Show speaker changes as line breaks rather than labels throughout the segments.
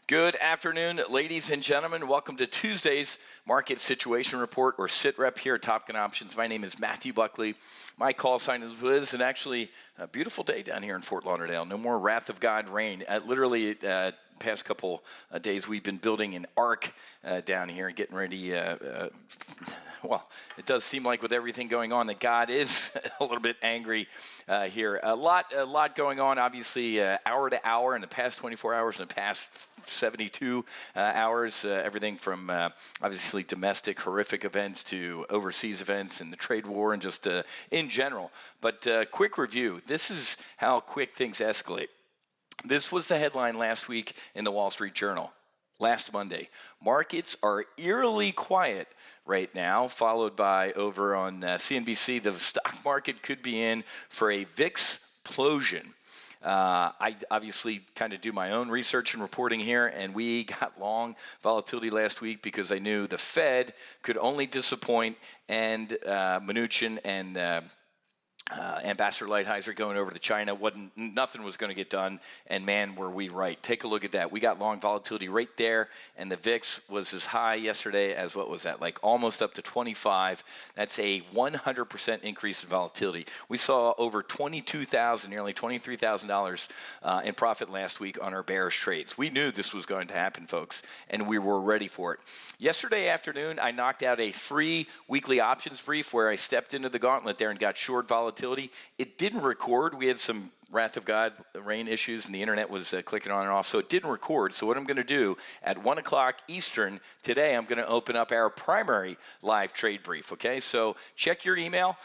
Good afternoon, ladies and gentlemen. Welcome to Tuesday's Market Situation Report, or SITREP, here at Top Gun Options. My name is Matthew Buckley. My call sign is Liz, and actually a beautiful day down here in Fort Lauderdale. No more wrath of God rain. Literally, past couple days, we've been building an ark down here and getting ready. Well, it does seem like with everything going on that God is a little bit angry here. A lot going on, obviously, hour to hour in the past 24 hours, in the past 72 hours, everything from obviously domestic horrific events to overseas events and the trade war and just in general. But quick review. This is how quick things escalate. This was the headline last week in the Wall Street Journal. Last Monday, markets are eerily quiet right now, followed by over on CNBC, the stock market could be in for a VIX explosion. I obviously kind of do my own research and reporting here, and we got long volatility last week because I knew the Fed could only disappoint, and Mnuchin and Ambassador Lighthizer going over to China, nothing was going to get done, and man, were we right. Take a look at that. We got long volatility right there, and the VIX was as high yesterday as, what was that, like almost up to 25. That's a 100% increase in volatility. We saw over $22,000, nearly $23,000 in profit last week on our bearish trades. We knew this was going to happen, folks, and we were ready for it. Yesterday afternoon, I knocked out a free weekly options brief where I stepped into the gauntlet there and got short volatility. It didn't record. We had some wrath of God rain issues, and the internet was clicking on and off, so it didn't record. So what I'm going to do at 1 o'clock Eastern today, I'm going to open up our primary live trade brief. Okay, so check your email.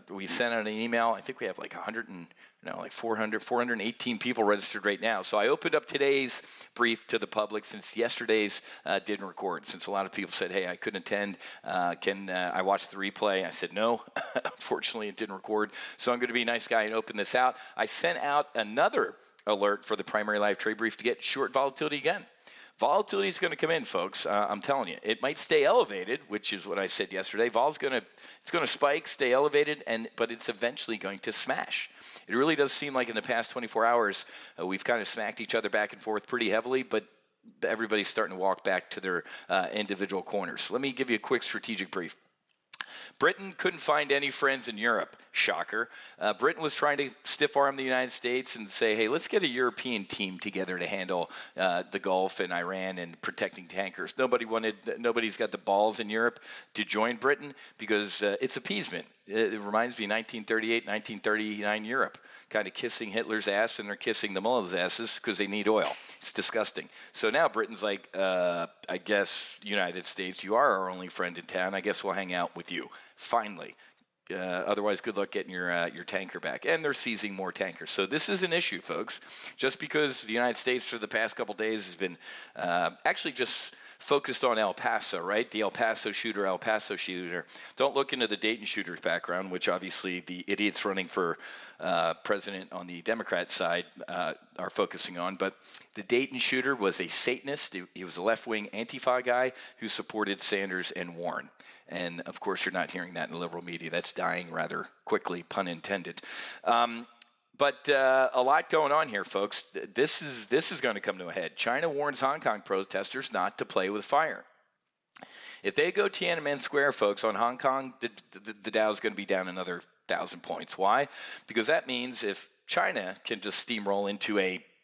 We sent out an email. I think we have like 418 people registered right now. So I opened up today's brief to the public since yesterday's didn't record. Since a lot of people said, hey, I couldn't attend, can I watch the replay? I said, no, unfortunately it didn't record. So I'm going to be a nice guy and open this out. I sent out another alert for the primary live trade brief to get short volatility again. Volatility is going to come in, folks. I'm telling you, it might stay elevated, which is what I said yesterday. It's going to spike, stay elevated, but it's eventually going to smash. It really does seem like in the past 24 hours, we've kind of smacked each other back and forth pretty heavily, but everybody's starting to walk back to their individual corners. Let me give you a quick strategic brief. Britain couldn't find any friends in Europe. Shocker. Britain was trying to stiff-arm the United States and say, hey, let's get a European team together to handle the Gulf and Iran and protecting tankers. Nobody's got the balls in Europe to join Britain because it's appeasement. It reminds me of 1938, 1939 Europe, kind of kissing Hitler's ass, and they're kissing the mullahs' asses because they need oil. It's disgusting. So now Britain's like, I guess, United States, you are our only friend in town. I guess we'll hang out with you. Finally. Otherwise, good luck getting your tanker back. And they're seizing more tankers. So this is an issue, folks. Just because the United States for the past couple of days has been actually just focused on El Paso, right? The El Paso shooter. Don't look into the Dayton shooter's background, which obviously the idiots running for president on the Democrat side are focusing on. But the Dayton shooter was a Satanist. He was a left-wing Antifa guy who supported Sanders and Warren. And, of course, you're not hearing that in the liberal media. That's dying rather quickly, pun intended. But a lot going on here, folks. This is going to come to a head. China warns Hong Kong protesters not to play with fire. If they go Tiananmen Square, folks, on Hong Kong, the Dow is going to be down another 1,000 points. Why? Because that means if China can just steamroll into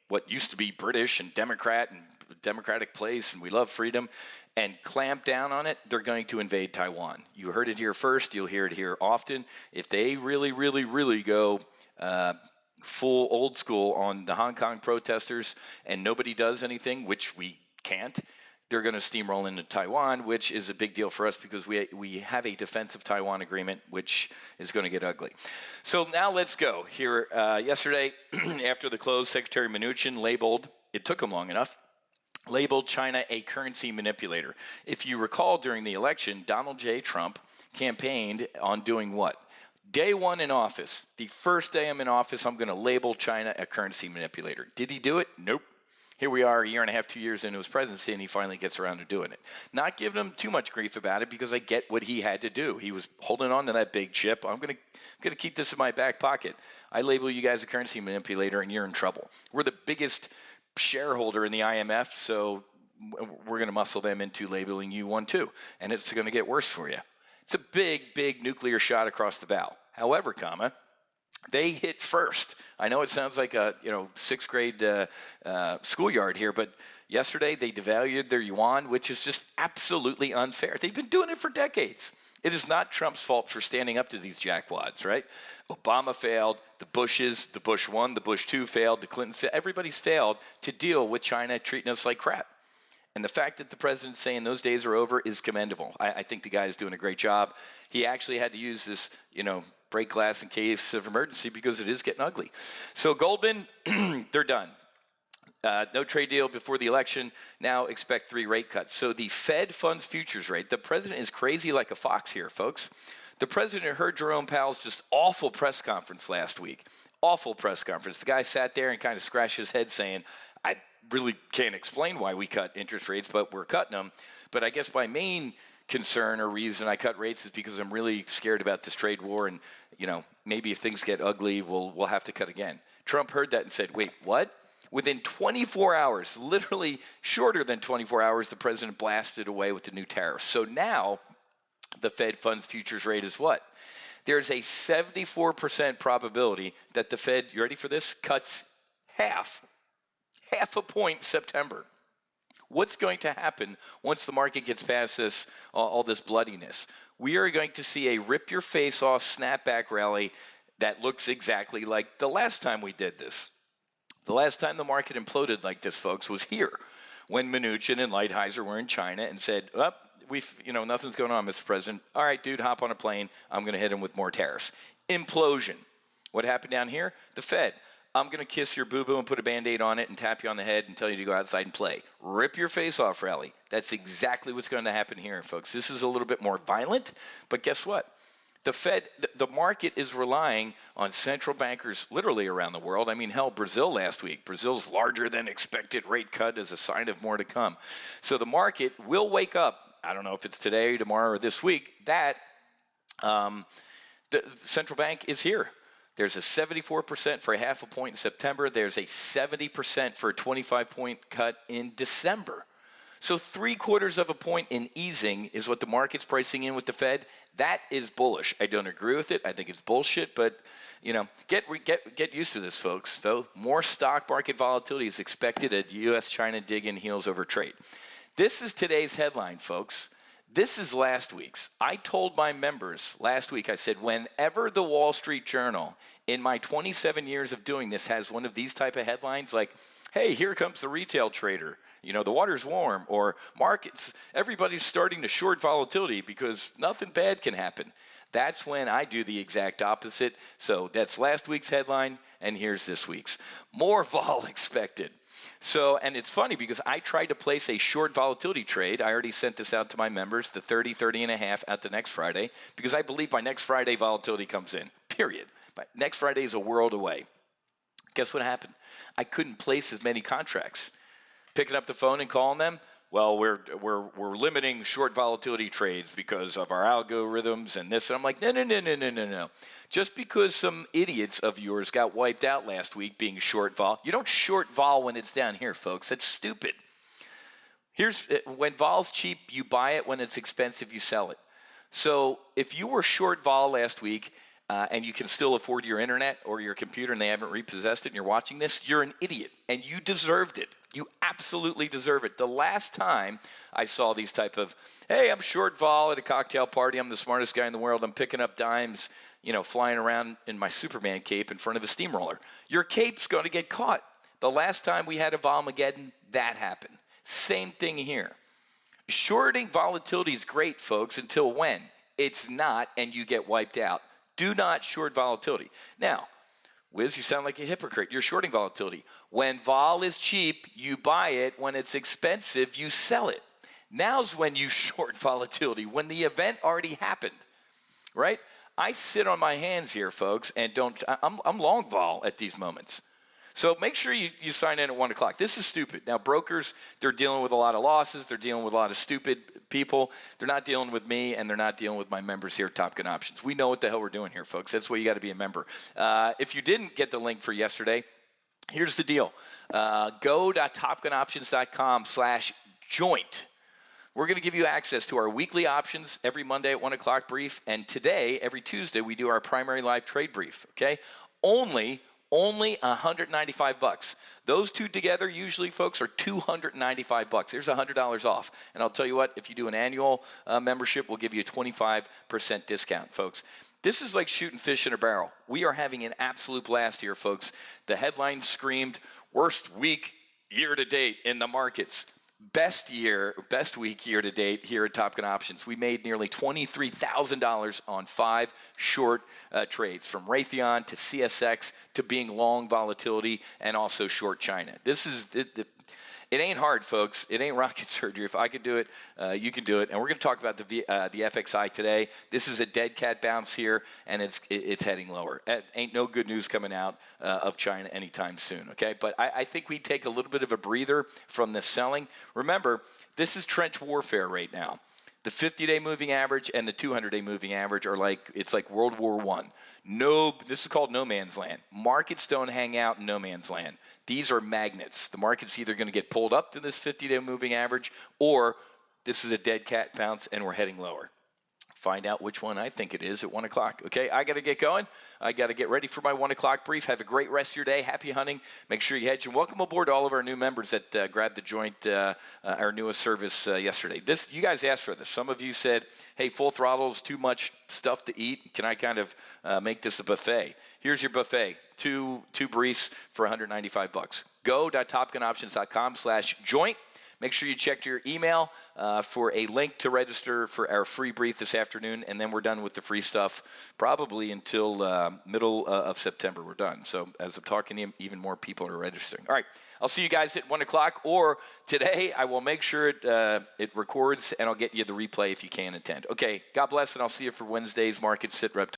what used to be British and democratic place, and we love freedom, and clamp down on it, they're going to invade Taiwan. You heard it here first. You'll hear it here often. If they really, really, really go full old school on the Hong Kong protesters and nobody does anything, which we can't, they're going to steamroll into Taiwan, which is a big deal for us because we have a defensive Taiwan agreement, which is going to get ugly. So now let's go. Here, yesterday, after the close, Secretary Mnuchin labeled, it took him long enough, labeled China a currency manipulator. If you recall, during the election, Donald J. Trump campaigned on doing what? Day one in office, the first day I'm in office, I'm going to label China a currency manipulator. Did he do it? Nope. Here we are a year and a half, 2 years into his presidency, and he finally gets around to doing it. Not giving him too much grief about it because I get what he had to do. He was holding on to that big chip. I'm going to keep this in my back pocket. I label you guys a currency manipulator, and you're in trouble. We're the biggest shareholder in the IMF, so we're going to muscle them into labeling you one too, and it's going to get worse for you. It's a big, big nuclear shot across the bow. However, they hit first. I know it sounds like a sixth grade schoolyard here, but yesterday they devalued their yuan, which is just absolutely unfair. They've been doing it for decades. It is not Trump's fault for standing up to these jackwads, right? Obama failed, the Bushes, the Bush 1, the Bush 2 failed, the Clintons failed. Everybody's failed to deal with China treating us like crap. And the fact that the president's saying those days are over is commendable. I think the guy is doing a great job. He actually had to use this, break glass in case of emergency because it is getting ugly. So Goldman, they're done. No trade deal before the election. Now expect 3 rate cuts. So the Fed funds futures rate, the president is crazy like a fox here, folks. The president heard Jerome Powell's just awful press conference last week. Awful press conference. The guy sat there and kind of scratched his head saying, I really can't explain why we cut interest rates, but we're cutting them. But I guess my main concern or reason I cut rates is because I'm really scared about this trade war, and maybe if things get ugly, we'll have to cut again. Trump heard that and said, wait, what? Within 24 hours, literally shorter than 24 hours, the president blasted away with the new tariffs. So now the Fed funds futures rate is what? There's a 74% probability that the Fed, you ready for this, cuts half a point in September. What's going to happen once the market gets past this, all this bloodiness? We are going to see a rip-your-face-off snapback rally that looks exactly like the last time we did this. The last time the market imploded like this, folks, was here when Mnuchin and Lighthizer were in China and said, nothing's going on, Mr. President. All right, dude, hop on a plane. I'm going to hit him with more tariffs. Implosion. What happened down here? The Fed. I'm going to kiss your boo-boo and put a Band-Aid on it and tap you on the head and tell you to go outside and play. Rip your face off rally. That's exactly what's going to happen here, folks. This is a little bit more violent, but guess what? The Fed, the market is relying on central bankers literally around the world. I mean, hell, Brazil last week. Brazil's larger than expected rate cut is a sign of more to come. So the market will wake up. I don't know if it's today, tomorrow, or this week, that the central bank is here. There's a 74% for a half a point in September. There's a 70% for a 25-point cut in December. So 3/4 of a point in easing is what the market's pricing in with the Fed. That is bullish. I don't agree with it. I think it's bullshit, but get used to this, folks. Though more stock market volatility is expected as U.S.-China dig in heels over trade. This is today's headline, folks. This is last week's. I told my members last week, I said, whenever the Wall Street Journal in my 27 years of doing this has one of these type of headlines like, hey, here comes the retail trader, the water's warm, or markets, everybody's starting to short volatility because nothing bad can happen. That's when I do the exact opposite. So that's last week's headline, and here's this week's. More vol expected. So, and it's funny because I tried to place a short volatility trade. I already sent this out to my members, the 30.5 out to next Friday, because I believe by next Friday volatility comes in, period. But next Friday is a world away. Guess what happened? I couldn't place as many contracts. Picking up the phone and calling them, well, we're limiting short volatility trades because of our algorithms and this. And I'm like, no. Just because some idiots of yours got wiped out last week being short vol, you don't short vol when it's down here, folks. That's stupid. When vol's cheap, you buy it. When it's expensive, you sell it. So if you were short vol last week and you can still afford your internet or your computer and they haven't repossessed it and you're watching this, you're an idiot and you deserved it. You absolutely deserve it. The last time I saw these type of, hey, I'm short vol at a cocktail party. I'm the smartest guy in the world. I'm picking up dimes, flying around in my Superman cape in front of a steamroller. Your cape's going to get caught. The last time we had a Volmageddon, that happened. Same thing here. Shorting volatility is great, folks, until when? It's not, and you get wiped out. Do not short volatility. Now, Wiz, you sound like a hypocrite. You're shorting volatility. When vol is cheap, you buy it. When it's expensive, you sell it. Now's when you short volatility, when the event already happened, right? I sit on my hands here, folks, and I'm long vol at these moments. So make sure you sign in at 1 o'clock. This is stupid. Now, brokers, they're dealing with a lot of losses. They're dealing with a lot of stupid people. They're not dealing with me, and they're not dealing with my members here at Top Gun Options. We know what the hell we're doing here, folks. That's why you got to be a member. If you didn't get the link for yesterday, Here's the deal. Go.topgunoptions.com/joint. We're going to give you access to our weekly options every Monday at 1 o'clock brief. And today, every Tuesday, we do our primary live trade brief, okay? Only $195. Those two together usually, folks, are $295. There's $100 off. And I'll tell you what, if you do an annual membership, we'll give you a 25% discount, folks. This is like shooting fish in a barrel. We are having an absolute blast here, folks. The headline screamed, worst week year to date in the markets. Best week year to date here at Top Gun Options. We made nearly $23,000 on 5 short trades, from Raytheon to CSX to being long volatility and also short China. This is it ain't hard, folks. It ain't rocket surgery. If I could do it, you can do it. And we're going to talk about the FXI today. This is a dead cat bounce here, and it's heading lower. Ain't no good news coming out of China anytime soon, okay? But I think we take a little bit of a breather from this selling. Remember, this is trench warfare right now. The 50-day moving average and the 200-day moving average are like World War I. This is called no man's land. Markets don't hang out in no man's land. These are magnets. The market's either going to get pulled up to this 50-day moving average, or this is a dead cat bounce and we're heading lower. Find out which one I think it is at 1 o'clock. Okay, I got to get going. I got to get ready for my 1 o'clock brief. Have a great rest of your day. Happy hunting. Make sure you hedge. And welcome aboard to all of our new members that grabbed the joint, our newest service yesterday. You guys asked for this. Some of you said, hey, full throttle is too much stuff to eat. Can I kind of make this a buffet? Here's your buffet. Two briefs for $195. Go.topgunoptions.com/joint. Make sure you check your email for a link to register for our free brief this afternoon, and then we're done with the free stuff probably until middle of September. We're done. So as I'm talking to you, even more people are registering. All right, I'll see you guys at 1 o'clock, or today I will make sure it records, and I'll get you the replay if you can attend. Okay, God bless, and I'll see you for Wednesday's Market SITREP.